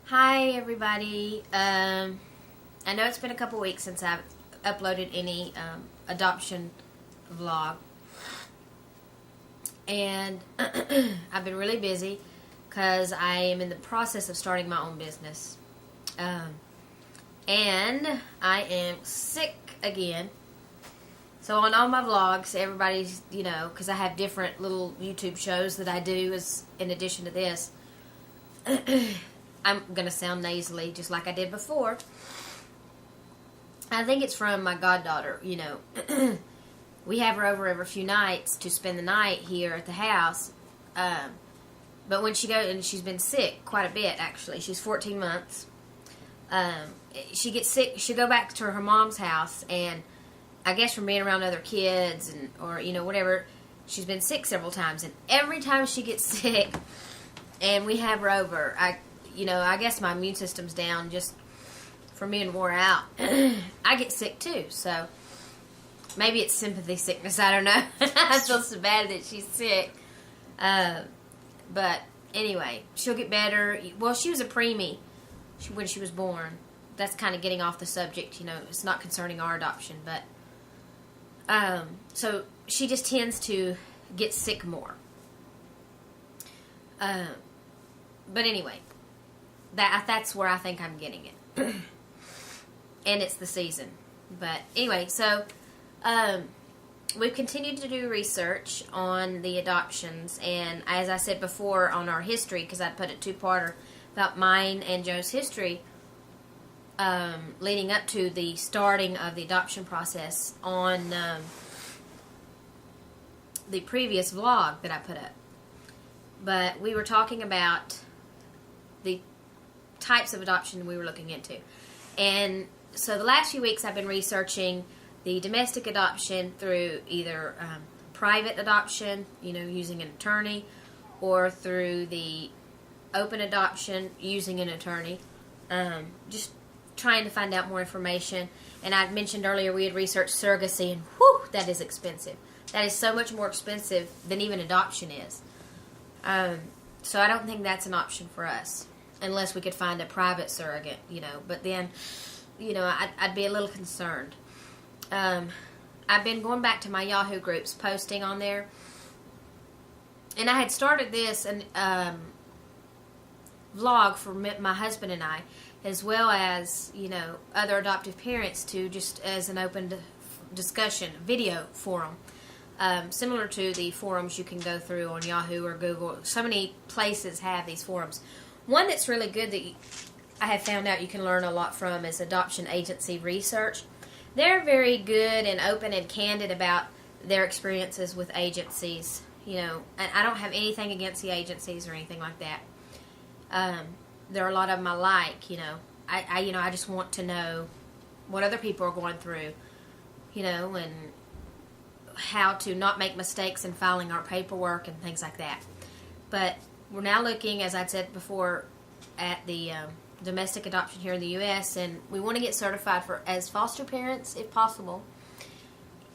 Hi everybody. I know it's been a couple weeks since I've uploaded any adoption vlog, and I've been really busy because I am in the process of starting my own business, and I am sick again. So on all my vlogs, everybody's, because I have different little YouTube shows that I do as in addition to this. I'm going to sound nasally just like I did before. I think it's from my goddaughter, We have her over every few nights to spend the night here at the house. But when she goes, and she's been sick quite a bit, actually. She's 14 months. She gets sick. She'll go back to her mom's house, and I guess from being around other kids or whatever, she's been sick several times. And every time she gets sick and we have her over, I guess my immune system's down just from being wore out. I get sick too, so maybe it's sympathy sickness. I don't know. I feel so bad that she's sick. But anyway, she'll get better. Well, she was a preemie when she was born. That's kind of getting off the subject. It's not concerning our adoption, but so she just tends to get sick more. But anyway, that's where I think I'm getting it. And it's the season. But anyway, so we've continued to do research on the adoptions, and as I said before on our history, because I put a two-parter about mine and Joe's history leading up to the starting of the adoption process on the previous vlog that I put up. But we were talking about the types of adoption we were looking into. And so the last few weeks I've been researching the domestic adoption through either private adoption, using an attorney, or through the open adoption using an attorney. Just trying to find out more information. And I mentioned earlier we had researched surrogacy, and whew, that is expensive. That is so much more expensive than even adoption is. So I don't think that's an option for us, unless we could find a private surrogate, But then, I'd be a little concerned. I've been going back to my Yahoo groups, posting on there. And I had started this vlog for my husband and I, as well as, other adoptive parents, to just as an open discussion, video forum. Similar to the forums you can go through on Yahoo or Google. So many places have these forums. One that's really good that I have found out you can learn a lot from is Adoption Agency Research. They're very good and open and candid about their experiences with agencies. And I don't have anything against the agencies or anything like that. There are a lot of them I like. I just want to know what other people are going through. And how to not make mistakes in filing our paperwork and things like that. But we're now looking, as I said before, at the domestic adoption here in the U.S., and we want to get certified as foster parents if possible.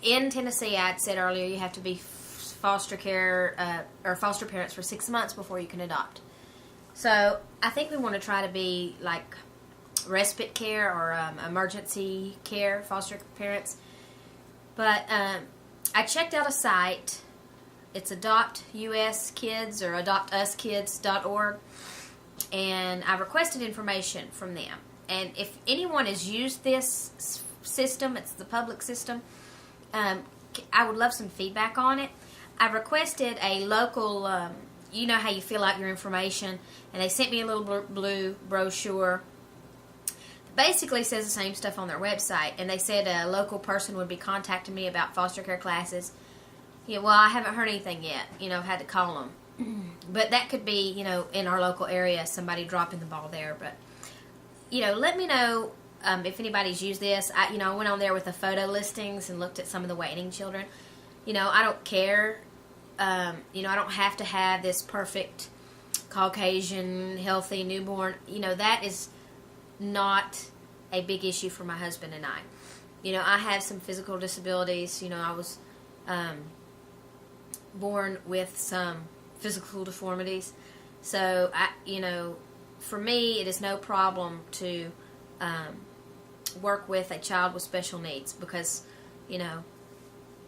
In Tennessee, I had said earlier, you have to be foster care or foster parents for 6 months before you can adopt. So I think we want to try to be like respite care or emergency care foster parents. But I checked out a site. It's AdoptUSKids or AdoptUsKids.org, and I requested information from them. And if anyone has used this system, it's the public system, I would love some feedback on it. I requested a local, how you fill out your information, and they sent me a little blue brochure. Basically says the same stuff on their website, and they said a local person would be contacting me about foster care classes. Well, I haven't heard anything yet. I've had to call them. But that could be, in our local area, somebody dropping the ball there. But, let me know if anybody's used this. I went on there with the photo listings and looked at some of the waiting children. I don't care. I don't have to have this perfect Caucasian, healthy newborn. That is not a big issue for my husband and I. I have some physical disabilities. I was born with some physical deformities. So, for me, it is no problem to work with a child with special needs because, you know,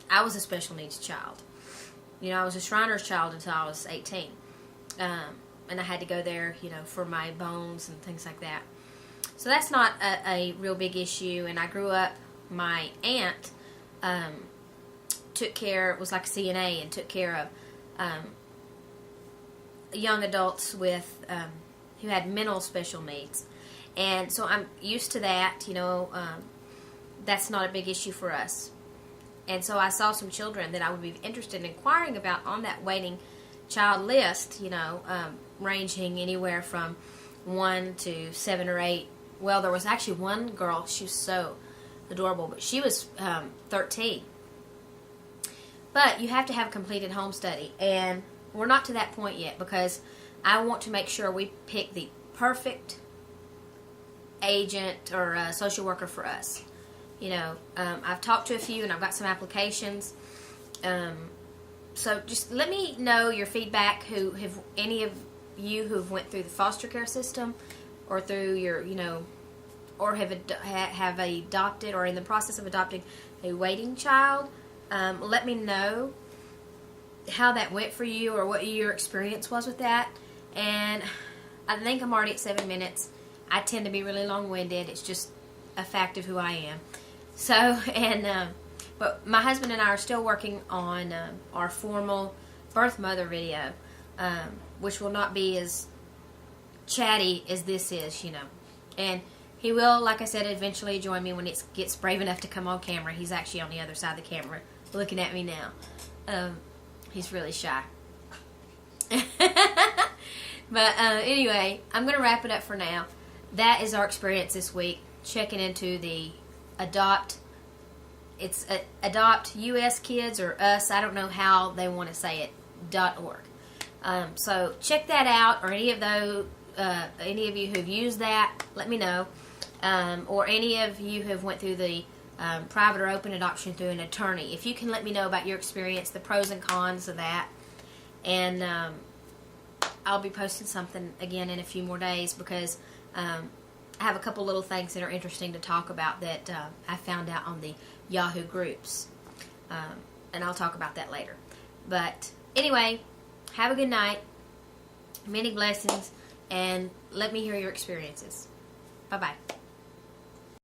I was a special needs child. You know, I was a Shriner's child until I was 18. And I had to go there, you know, for my bones and things like that. So that's not a real big issue. And I grew up, my aunt took care, was like a CNA and took care of young adults with who had mental special needs. And so I'm used to that, you know, that's not a big issue for us. And so I saw some children that I would be interested in inquiring about on that waiting child list, you know, ranging anywhere from 1 to 7 or 8. Well, there was actually one girl, she was so adorable, but she was 13. But you have to have a completed home study, and we're not to that point yet because I want to make sure we pick the perfect agent or social worker for us. You know, I've talked to a few and I've got some applications. So just let me know your feedback. Who have any of you who've went through the foster care system, or through your, you know, or have adopted or in the process of adopting a waiting child? Let me know how that went for you or what your experience was with that. And I think I'm already at 7 minutes. I tend to be really long-winded. It's just a fact of who I am. So, and but my husband and I are still working on our formal birth mother video, which will not be as chatty as this is, you know. And he will, like I said, eventually join me when it gets brave enough to come on camera. He's actually on the other side of the camera looking at me now. He's really shy. But anyway, I'm going to wrap it up for now. That is our experience this week, checking into the Adopt. It's Adopt US Kids or Us. I don't know how they want to say it. .org. So check that out, or any of you who've used that, let me know. Or any of you who've went through the private or open adoption through an attorney. If you can let me know about your experience, the pros and cons of that. And I'll be posting something again in a few more days because I have a couple little things that are interesting to talk about that I found out on the Yahoo groups. And I'll talk about that later. But anyway, have a good night. Many blessings. And let me hear your experiences. Bye-bye.